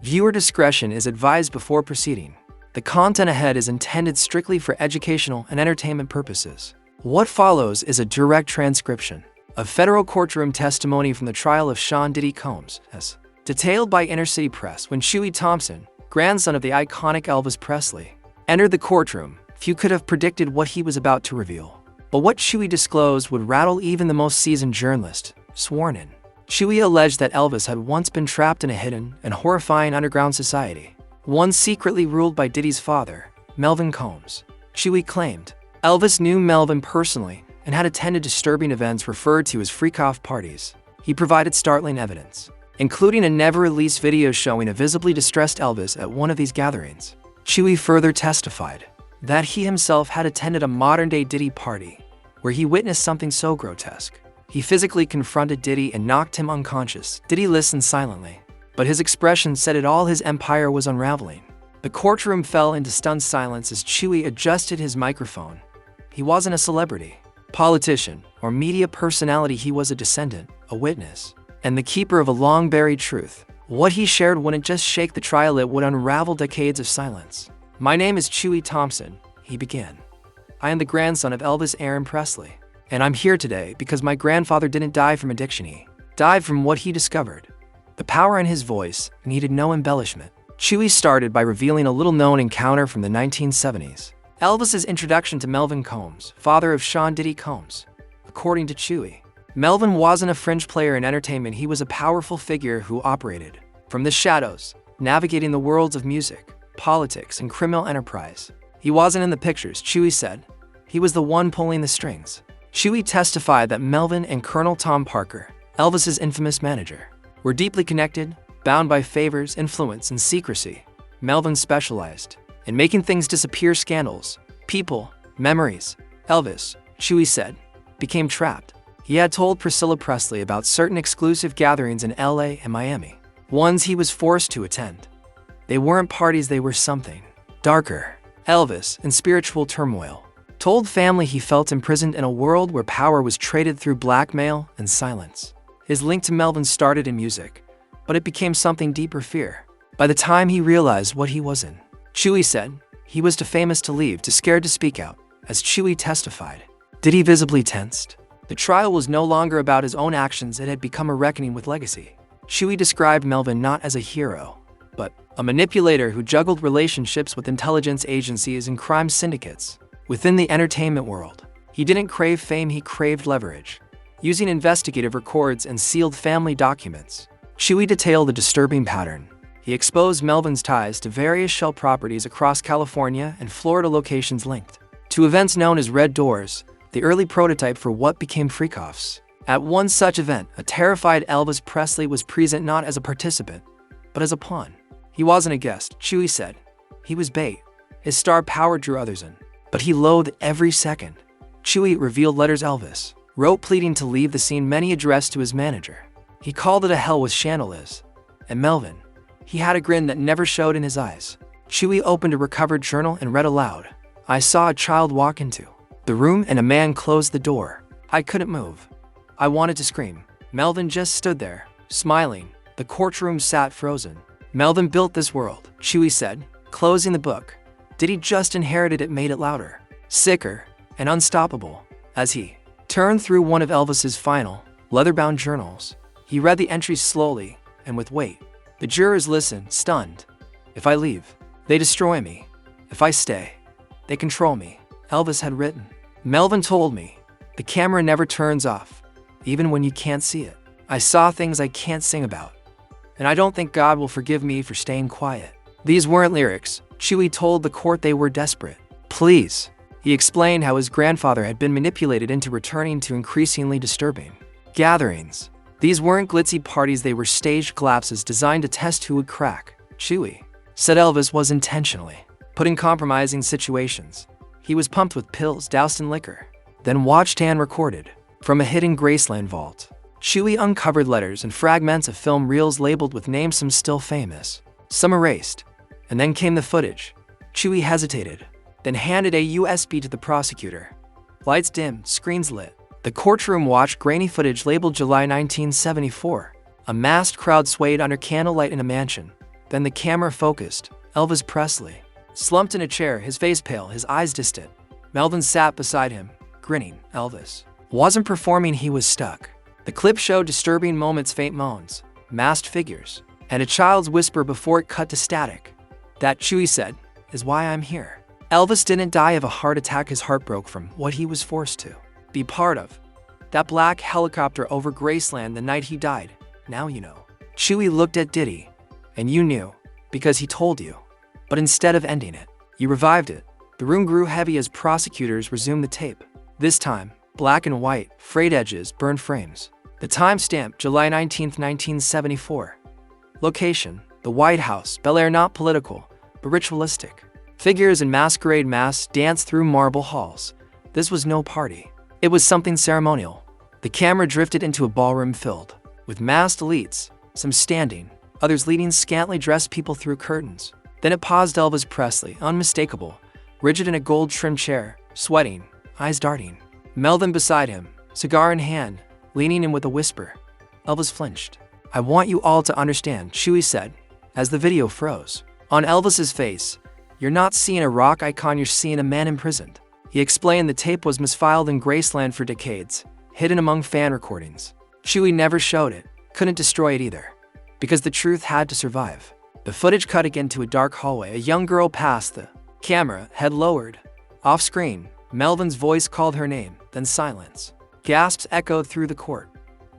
Viewer discretion is advised before proceeding. The content ahead is intended strictly for educational and entertainment purposes. What follows is a direct transcription of federal courtroom testimony from the trial of Sean Diddy Combs, as detailed by Inner City Press. When Huey Thompson, grandson of the iconic Elvis Presley, entered the courtroom, few could have predicted what he was about to reveal. But what Huey disclosed would rattle even the most seasoned journalist, sworn in. Huey alleged that Elvis had once been trapped in a hidden and horrifying underground society, one secretly ruled by Diddy's father, Melvin Combs. Huey claimed Elvis knew Melvin personally and had attended disturbing events referred to as freakoff parties. He provided startling evidence, including a never-released video showing a visibly distressed Elvis at one of these gatherings. Huey further testified that he himself had attended a modern-day Diddy party, where he witnessed something so grotesque. He physically confronted Diddy and knocked him unconscious. Diddy listened silently, but his expression said it all. His empire was unraveling. The courtroom fell into stunned silence as Huey adjusted his microphone. He wasn't a celebrity, politician, or media personality. He was a descendant, a witness, and the keeper of a long-buried truth. What he shared wouldn't just shake the trial, it would unravel decades of silence. "My name is Huey Thompson," he began. "I am the grandson of Elvis Aaron Presley, and I'm here today because my grandfather didn't die from addiction. He died from what he discovered." The power in his voice needed no embellishment. Huey started by revealing a little-known encounter from the 1970s. Elvis's introduction to Melvin Combs, father of Sean Diddy Combs. According to Huey, Melvin wasn't a fringe player in entertainment. He was a powerful figure who operated from the shadows, navigating the worlds of music, politics, and criminal enterprise. He wasn't in the pictures, Huey said. He was the one pulling the strings. Huey testified that Melvin and Colonel Tom Parker, Elvis's infamous manager, were deeply connected, bound by favors, influence, and secrecy. Melvin specialized in making things disappear, scandals, people, memories. Elvis, Huey said, became trapped. He had told Priscilla Presley about certain exclusive gatherings in LA and Miami, ones he was forced to attend. They weren't parties, they were something darker. Elvis, in spiritual turmoil, told family he felt imprisoned in a world where power was traded through blackmail and silence. His link to Melvin started in music, but it became something deeper: fear. By the time he realized what he was in, Huey said, he was too famous to leave, too scared to speak out. As Huey testified, Diddy visibly tensed. The trial was no longer about his own actions, it had become a reckoning with legacy. Huey described Melvin not as a hero, but a manipulator who juggled relationships with intelligence agencies and crime syndicates. Within the entertainment world, he didn't crave fame, he craved leverage. Using investigative records and sealed family documents, Huey detailed a disturbing pattern. He exposed Melvin's ties to various shell properties across California and Florida, locations linked to events known as Red Doors, the early prototype for what became freakoffs. At one such event, a terrified Elvis Presley was present, not as a participant, but as a pawn. He wasn't a guest, Huey said. He was bait. His star power drew others in, but he loathed every second. Huey revealed letters Elvis wrote pleading to leave the scene, many addressed to his manager. He called it a hell with chandeliers. And Melvin, he had a grin that never showed in his eyes. Huey opened a recovered journal and read aloud. "I saw a child walk into the room and a man closed the door. I couldn't move. I wanted to scream. Melvin just stood there, smiling. The courtroom sat frozen. Melvin built this world," Huey said, closing the book. Diddy just inherited it, made it louder, sicker, and unstoppable. As he turned through one of Elvis's final, leather-bound journals, he read the entries slowly and with weight. The jurors listened, stunned. "If I leave, they destroy me. If I stay, they control me," Elvis had written. Melvin told me, "The camera never turns off, even when you can't see it. I saw things I can't sing about, and I don't think God will forgive me for staying quiet." These weren't lyrics, Huey told the court, they were desperate pleas. He explained how his grandfather had been manipulated into returning to increasingly disturbing gatherings. These weren't glitzy parties, they were staged collapses designed to test who would crack. Huey said Elvis was intentionally put in compromising situations. He was pumped with pills, doused in liquor, then watched and recorded from a hidden Graceland vault. Huey uncovered letters and fragments of film reels labeled with names, some still famous, some erased. And then came the footage. Huey hesitated, then handed a USB to the prosecutor. Lights dimmed, screens lit. The courtroom watched grainy footage labeled July 1974. A massed crowd swayed under candlelight in a mansion. Then the camera focused. Elvis Presley, slumped in a chair, his face pale, his eyes distant. Melvin sat beside him, grinning. Elvis wasn't performing, he was stuck. The clip showed disturbing moments, faint moans, masked figures, and a child's whisper before it cut to static. That, Chewie said, is why I'm here. Elvis didn't die of a heart attack, his heart broke from what he was forced to be part of. That black helicopter over Graceland the night he died. Now you know. Chewie looked at Diddy. And you knew, because he told you. But instead of ending it, you revived it. The room grew heavy as prosecutors resumed the tape. This time, black and white, frayed edges, burned frames. The timestamp, July 19, 1974. Location, the White House, Bel Air, not political, but ritualistic. Figures in masquerade masks danced through marble halls. This was no party. It was something ceremonial. The camera drifted into a ballroom filled with masked elites, some standing, others leading scantily dressed people through curtains. Then it paused. Elvis Presley, unmistakable, rigid in a gold-trimmed chair, sweating, eyes darting. Melvin beside him, cigar in hand, leaning in with a whisper. Elvis flinched. I want you all to understand, Chewie said, as the video froze. On Elvis's face, you're not seeing a rock icon, you're seeing a man imprisoned. He explained the tape was misfiled in Graceland for decades, hidden among fan recordings. Chewie never showed it, couldn't destroy it either, because the truth had to survive. The footage cut again to a dark hallway. A young girl passed the camera, head lowered. Off screen, Melvin's voice called her name, then silence. Gasps echoed through the court.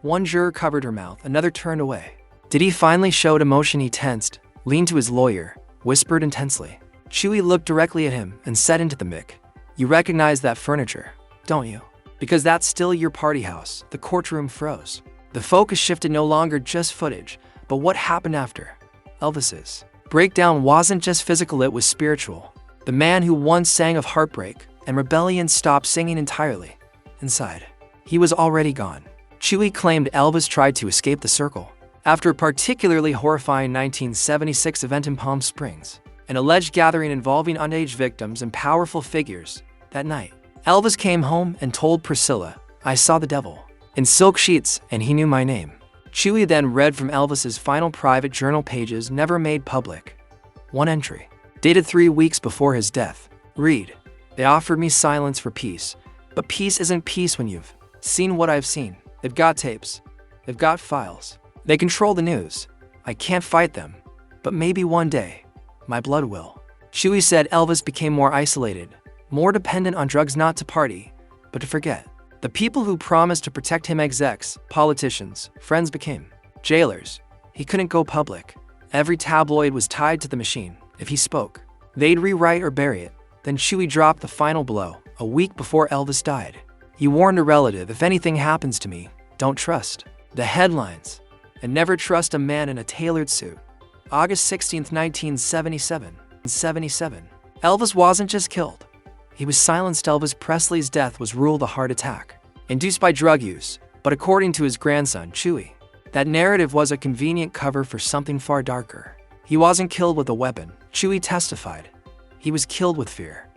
One juror covered her mouth, another turned away. Diddy finally showed emotion. He tensed, leaned to his lawyer, whispered intensely. Chewie looked directly at him and said into the mic, you recognize that furniture, don't you? Because that's still your party house. The courtroom froze. The focus shifted, no longer just footage, but what happened after. Elvis's breakdown wasn't just physical, it was spiritual. The man who once sang of heartbreak and rebellion stopped singing entirely. Inside, he was already gone. Chewie claimed Elvis tried to escape the circle after a particularly horrifying 1976 event in Palm Springs, an alleged gathering involving underage victims and powerful figures. That night, Elvis came home and told Priscilla, I saw the devil in silk sheets and he knew my name. Chewie then read from Elvis's final private journal pages never made public. One entry, dated 3 weeks before his death. Read, they offered me silence for peace, but peace isn't peace when you've seen what I've seen. They've got tapes. They've got files. They control the news. I can't fight them, but maybe one day, my blood will. Chewie said Elvis became more isolated, more dependent on drugs, not to party, but to forget. The people who promised to protect him, execs, politicians, friends, became jailers. He couldn't go public. Every tabloid was tied to the machine. If he spoke, they'd rewrite or bury it. Then Chewie dropped the final blow, a week before Elvis died. He warned a relative, if anything happens to me, don't trust the headlines, and never trust a man in a tailored suit. August 16, 1977. Elvis wasn't just killed. He was silenced. Elvis Presley's death was ruled a heart attack, induced by drug use, but according to his grandson, Chewie, that narrative was a convenient cover for something far darker. He wasn't killed with a weapon, Chewie testified. He was killed with fear,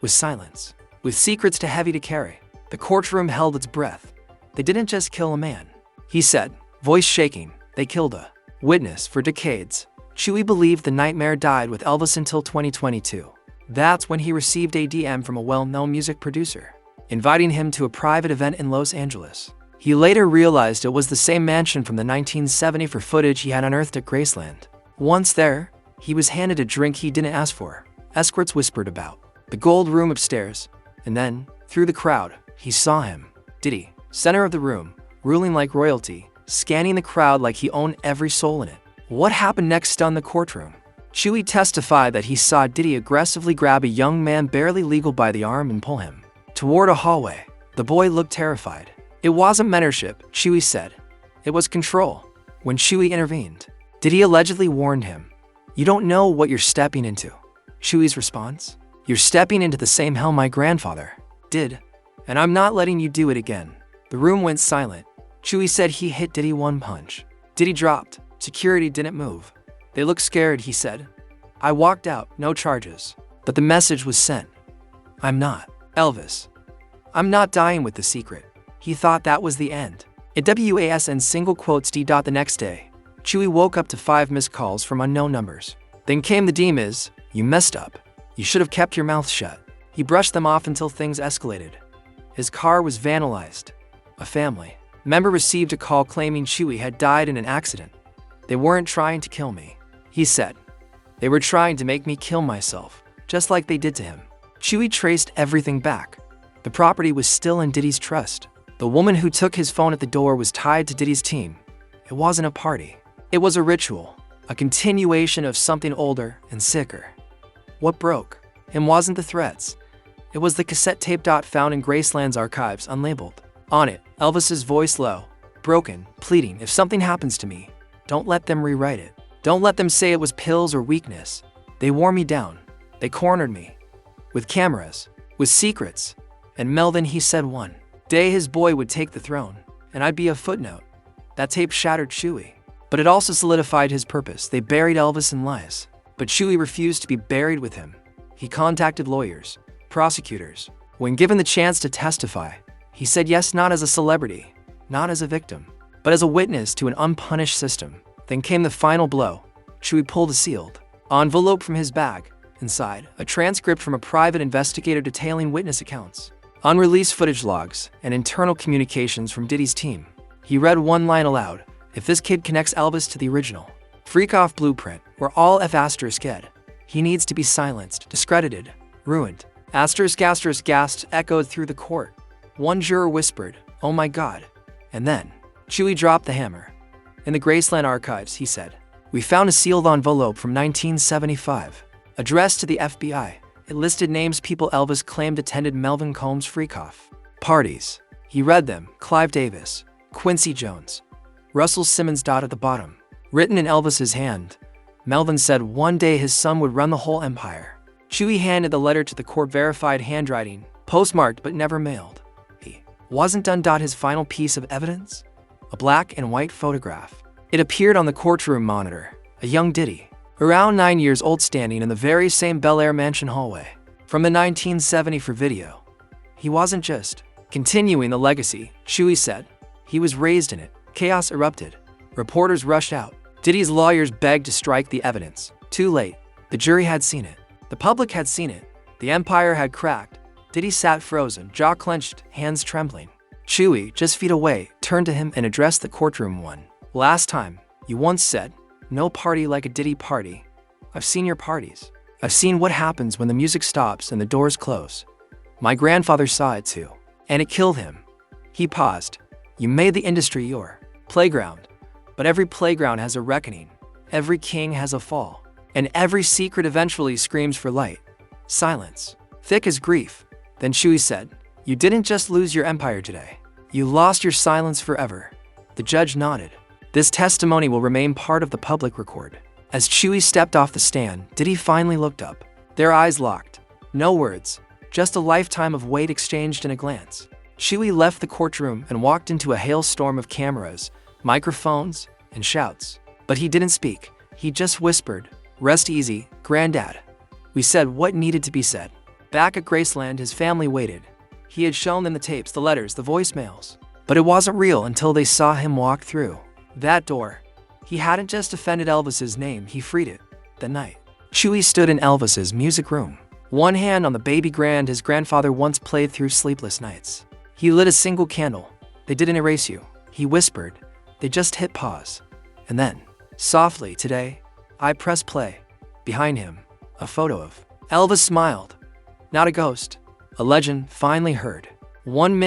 with silence, with secrets too heavy to carry. The courtroom held its breath. They didn't just kill a man, he said, voice shaking. They killed a witness for decades. Chewie believed the nightmare died with Elvis until 2022. That's when he received a DM from a well-known music producer, inviting him to a private event in Los Angeles. He later realized it was the same mansion from the 1970 for footage he had unearthed at Graceland. Once there, he was handed a drink he didn't ask for. Escorts whispered about the gold room upstairs, and then, through the crowd, he saw him, Diddy, center of the room, ruling like royalty, scanning the crowd like he owned every soul in it. What happened next stunned the courtroom. Chewie testified that he saw Diddy aggressively grab a young man barely legal by the arm and pull him toward a hallway. The boy looked terrified. It wasn't mentorship, Chewie said. It was control. When Chewie intervened, Diddy allegedly warned him, you don't know what you're stepping into. Chewie's response, you're stepping into the same hell my grandfather did, and I'm not letting you do it again. The room went silent. Chewie said he hit Diddy one punch. Diddy dropped. Security didn't move. They looked scared, he said. I walked out, no charges. But the message was sent. I'm not Elvis. I'm not dying with the secret. He thought that was the end. It was in single quotes. The next day, Chewy woke up to 5 missed calls from unknown numbers. Then came the demons. You messed up. You should have kept your mouth shut. He brushed them off until things escalated. His car was vandalized. A family member received a call claiming Chewy had died in an accident. They weren't trying to kill me, he said. They were trying to make me kill myself, just like they did to him. Chewy traced everything back. The property was still in Diddy's trust. The woman who took his phone at the door was tied to Diddy's team. It wasn't a party. It was a ritual, a continuation of something older and sicker. What broke him wasn't the threats. It was the cassette tape found in Graceland's archives, unlabeled. On it, Elvis's voice low, broken, pleading, if something happens to me, don't let them rewrite it. Don't let them say it was pills or weakness. They wore me down. They cornered me. With cameras, with secrets. And Melvin, he said one day his boy would take the throne, and I'd be a footnote. That tape shattered Chewy. But it also solidified his purpose. They buried Elvis in lies. But Chewy refused to be buried with him. He contacted lawyers, prosecutors. When given the chance to testify, he said yes, not as a celebrity, not as a victim, but as a witness to an unpunished system. Then came the final blow. Chewy pulled a sealed envelope from his bag. Inside, a transcript from a private investigator detailing witness accounts, unreleased footage logs, and internal communications from Diddy's team. He read one line aloud. If this kid connects Elvis to the original freakoff blueprint, we're all *ed. He needs to be silenced, discredited, ruined. *** echoed through the court. One juror whispered, "Oh my God." And then, Chewy dropped the hammer. In the Graceland archives, he said, we found a sealed envelope from 1975, addressed to the FBI. It listed names people Elvis claimed attended Melvin Combs' freakoff parties. He read them: Clive Davis, Quincy Jones, Russell Simmons. At the bottom, written in Elvis's hand, Melvin said one day his son would run the whole empire. Chewy handed the letter to the court-verified handwriting, postmarked but never mailed. He wasn't done. His final piece of evidence? A black and white photograph. It appeared on the courtroom monitor. A young Diddy, around 9 years old, standing in the very same Bel Air mansion hallway from the 1974 video. He wasn't just continuing the legacy, Chewy said. He was raised in it. Chaos erupted. Reporters rushed out. Diddy's lawyers begged to strike the evidence. Too late. The jury had seen it. The public had seen it. The empire had cracked. Diddy sat frozen, jaw clenched, hands trembling. Chewy, just feet away, turned to him and addressed the courtroom. One last time, you once said, no party like a Diddy party. I've seen your parties. I've seen what happens when the music stops and the doors close. My grandfather saw it too. And it killed him. He paused. You made the industry your playground. But every playground has a reckoning. Every king has a fall. And every secret eventually screams for light. Silence. Thick as grief. Then Chewy said, you didn't just lose your empire today. You lost your silence forever. The judge nodded. This testimony will remain part of the public record. As Chewy stepped off the stand, Diddy finally looked up. Their eyes locked. No words, just a lifetime of weight exchanged in a glance. Chewy left the courtroom and walked into a hailstorm of cameras, microphones, and shouts. But he didn't speak. He just whispered, rest easy, Granddad. We said what needed to be said. Back at Graceland, his family waited. He had shown them the tapes, the letters, the voicemails. But it wasn't real until they saw him walk through that door. He hadn't just defended Elvis's name, he freed it. That night, Chewy stood in Elvis's music room, one hand on the baby grand his grandfather once played through sleepless nights. He lit a single candle. They didn't erase you, he whispered. They just hit pause. And then, softly, today, I press play. Behind him, a photo of Elvis smiled. Not a ghost. A legend finally heard. 1 minute.